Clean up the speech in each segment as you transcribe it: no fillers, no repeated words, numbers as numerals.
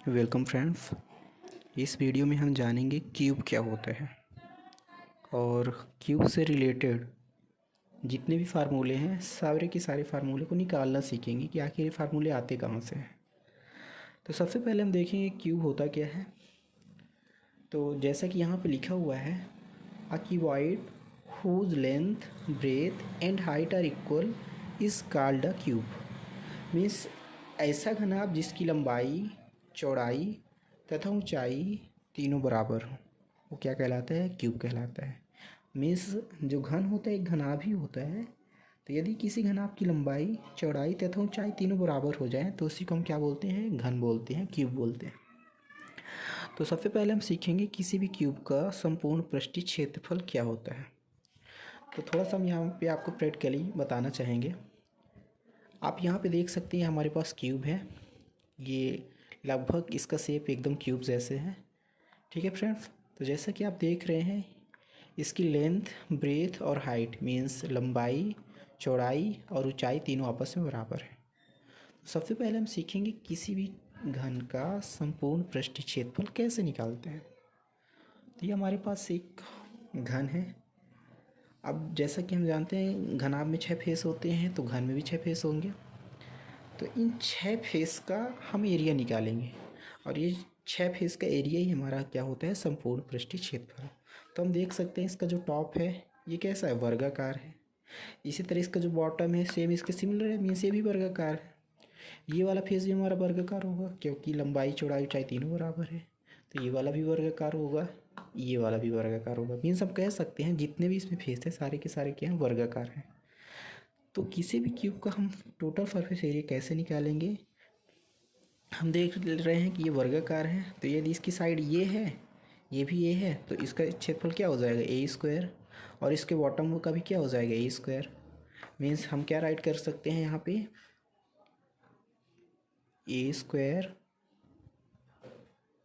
Welcome friends. इस video में हम जानेंगे क्यूब क्या होता है और क्यूब से रिलेटेड जितने भी फार्मूले हैं सारे के सारे फार्मूले को निकालना सीखेंगे कि आखिर ये फार्मूले आते कहाँ से हैं। तो सबसे पहले हम देखेंगे क्यूब होता क्या है। तो जैसा कि यहाँ पे लिखा हुआ है, a cuboid whose length breadth and height are equal is called a cube. Means ऐसा घनाभ जिसकी लंबाई, चौड़ाई तथा ऊंचाई तीनों बराबर हो, वो क्या कहलाता है? क्यूब कहलाता है। मीन्स जो घन होता है एक घनाभ ही होता है। तो यदि किसी घनाभ की लंबाई, चौड़ाई तथा ऊंचाई तीनों बराबर हो जाए तो उसी को हम क्या बोलते हैं? घन बोलते हैं, क्यूब बोलते हैं। तो सबसे पहले हम सीखेंगे किसी भी क्यूब का संपूर्ण पृष्ठीय क्षेत्रफल क्या होता है। तो थोड़ा सा हम यहाँ पे आपको प्रैक्टिकली बताना चाहेंगे। आप यहाँ पे देख सकते हैं हमारे पास क्यूब है। ये लगभग इसका शेप एकदम क्यूब जैसे है। ठीक है फ्रेंड्स। तो जैसा कि आप देख रहे हैं, इसकी लेंथ, ब्रेथ और हाइट मीन्स लंबाई, चौड़ाई और ऊंचाई तीनों आपस में बराबर है। सबसे पहले हम सीखेंगे किसी भी घन का संपूर्ण पृष्ठीय क्षेत्रफल कैसे निकालते हैं। तो ये हमारे पास एक घन है। अब जैसा कि हम जानते हैं घनाभ में 6 फेस होते हैं, तो घन में भी 6 फेस होंगे। तो इन 6 फेस का हम एरिया निकालेंगे और ये 6 फेस का एरिया ही हमारा क्या होता है? संपूर्ण पृष्ठीय क्षेत्रफल। तो हम देख सकते हैं इसका जो टॉप है ये कैसा है? वर्गाकार है। इसी तरह इसका जो बॉटम है सेम इसके सिमिलर है, मीन्स ये भी वर्गाकार है। ये वाला फेस भी हमारा वर्गाकार होगा क्योंकि लंबाई, चौड़ाई, ऊंचाई तीनों बराबर है। तो ये वाला भी वर्गाकार होगा, ये वाला भी वर्गाकार होगा। मीन्स हम कह सकते हैं जितने भी इसमें फेस है सारे के सारे क्या हैं? वर्गाकार हैं। तो किसी भी क्यूब का हम टोटल सरफेस एरिया कैसे निकालेंगे? हम देख रहे हैं कि ये वर्गाकार है, तो यदि इसकी साइड ये है, ये भी ये है, तो इसका क्षेत्रफल क्या हो जाएगा? ए स्क्वायर। और इसके बॉटम का भी क्या हो जाएगा? ए स्क्वायर। मीन्स हम क्या राइट कर सकते हैं यहाँ पे? ए स्क्वायर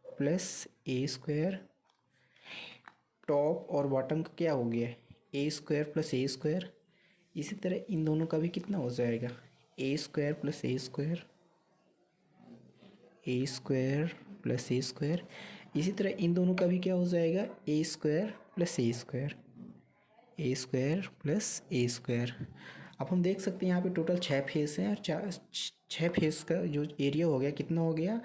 प्लस ए स्क्वायर। टॉप और बॉटम का क्या हो गया? ए स्क्वायर प्लस ए स्क्वायर। इसी तरह इन दोनों का भी कितना हो जाएगा? ए स्क्वायर प्लस ए स्क्वायर, ए स्क्वायर प्लस ए स्क्वायर। इसी तरह इन दोनों का भी क्या हो जाएगा? ए स्क्वायर प्लस ए स्क्वायर, ए स्क्वायर प्लस ए स्क्वायर। अब हम देख सकते हैं यहाँ पे टोटल 6 फेस हैं और 6 फेस का जो एरिया हो गया कितना हो गया?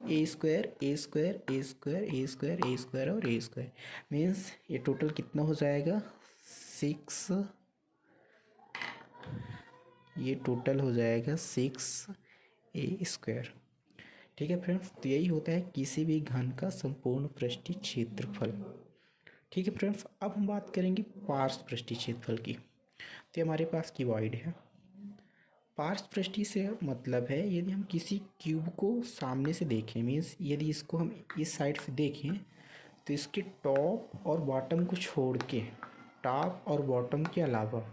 ए स्क्वायर, ए स्क्वायर, ए स्क्वायर, ए स्क्वायर, ए स्क्वायर और ए स्क्वायर। मीन्स ये टोटल कितना हो जाएगा? 6। ये टोटल हो जाएगा 6 ए स्क्वायर। ठीक है फ्रेंड्स। तो यही होता है किसी भी घन का संपूर्ण पृष्ठीय क्षेत्रफल। ठीक है फ्रेंड्स। अब हम बात करेंगे पार्श्व पृष्ठीय क्षेत्रफल की। तो हमारे पास क्यूबॉइड है। पार्श्व पृष्ठीय से मतलब है यदि हम किसी क्यूब को सामने से देखें, मीन्स यदि इसको हम इस साइड से देखें तो इसके टॉप और बॉटम को छोड़ के, टॉप और बॉटम के अलावा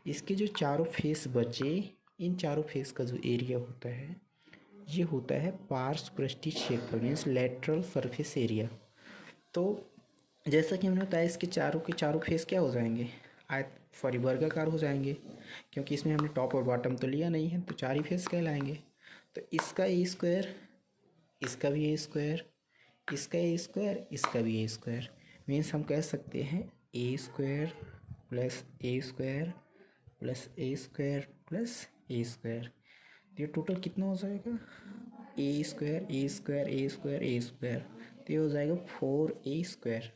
इसके जो चारों फेस बचे, इन चारों फेस का जो एरिया होता है ये होता है पार्श्व पृष्ठीय क्षेत्रफल, मीन्स लेटरल सरफेस एरिया। तो जैसा कि हमने बताया इसके चारों के चारों फेस क्या हो जाएंगे? वर्गाकार हो जाएंगे क्योंकि इसमें हमने टॉप और बॉटम तो लिया नहीं है, तो 4 ही फेस कहलाएंगे। तो इसका ए स्क्वायर, इसका भी ए स्क्वायर, इसका ए स्क्वायर, इसका भी ए स्क्वायर। मीन्स हम कह सकते हैं ए स्क्वायर प्लस ए स्क्वायर प्लस ए स्क्वायर प्लस ए स्क्वायर। तो ये टोटल कितना हो जाएगा? ए स्क्वायर, ए स्क्वायर, ए स्क्वायर, ए स्क्वायर। तो ये हो जाएगा 4 ए स्क्वायर।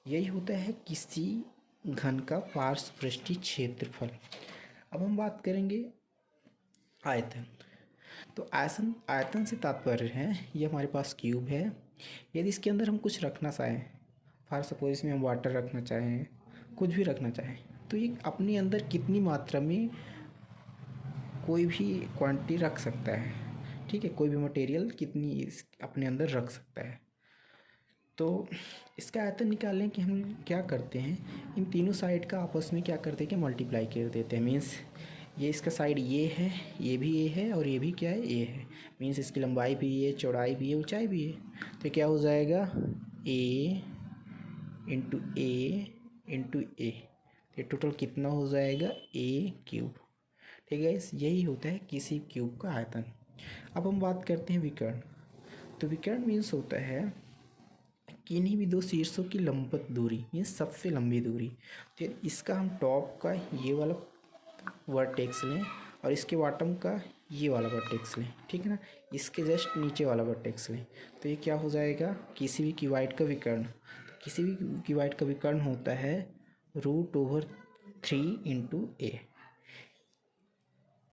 यही होता है किसी घन का पार्श्व पृष्ठीय क्षेत्रफल। अब हम बात करेंगे आयतन। तो आयतन से तात्पर्य है ये हमारे पास क्यूब है। यदि इसके अंदर हम कुछ रखना चाहें, फॉर सपोज इसमें हम वाटर रखना चाहें, कुछ भी रखना चाहें, तो ये अपने अंदर कितनी मात्रा में कोई भी क्वांटिटी रख सकता है। ठीक है, कोई भी मटेरियल कितनी अपने अंदर रख सकता है। तो इसका आयतन निकालने के हम क्या करते हैं, इन तीनों साइड का आपस में क्या करते हैं कि मल्टीप्लाई कर देते हैं। मीन्स ये इसका साइड ये है, ये भी ये है और ये भी क्या है? ये है। मीन्स इसकी लंबाई भी ये, चौड़ाई भी है, ऊंचाई भी है। तो क्या हो जाएगा? ए इंटू ए इंटू ए। ये टोटल कितना हो जाएगा? ए क्यूब। ठीक है, यही होता है किसी क्यूब का आयतन। अब हम बात करते हैं विकर्ण। तो विकर्ण मीन्स होता है किन्हीं भी दो शीर्षों की लंबवत दूरी, मीन्स सबसे लंबी दूरी। फिर इसका हम टॉप का ये वाला वर्टेक्स लें और इसके बॉटम का ये वाला वर्टेक्स लें, ठीक है ना। इसके जस्ट नीचे वाला वर्टेक्स लें तो ये क्या हो जाएगा, किसी भी क्यूबॉइड का विकर्ण। किसी भी क्यूबॉइड का विकर्ण होता है √3 × a।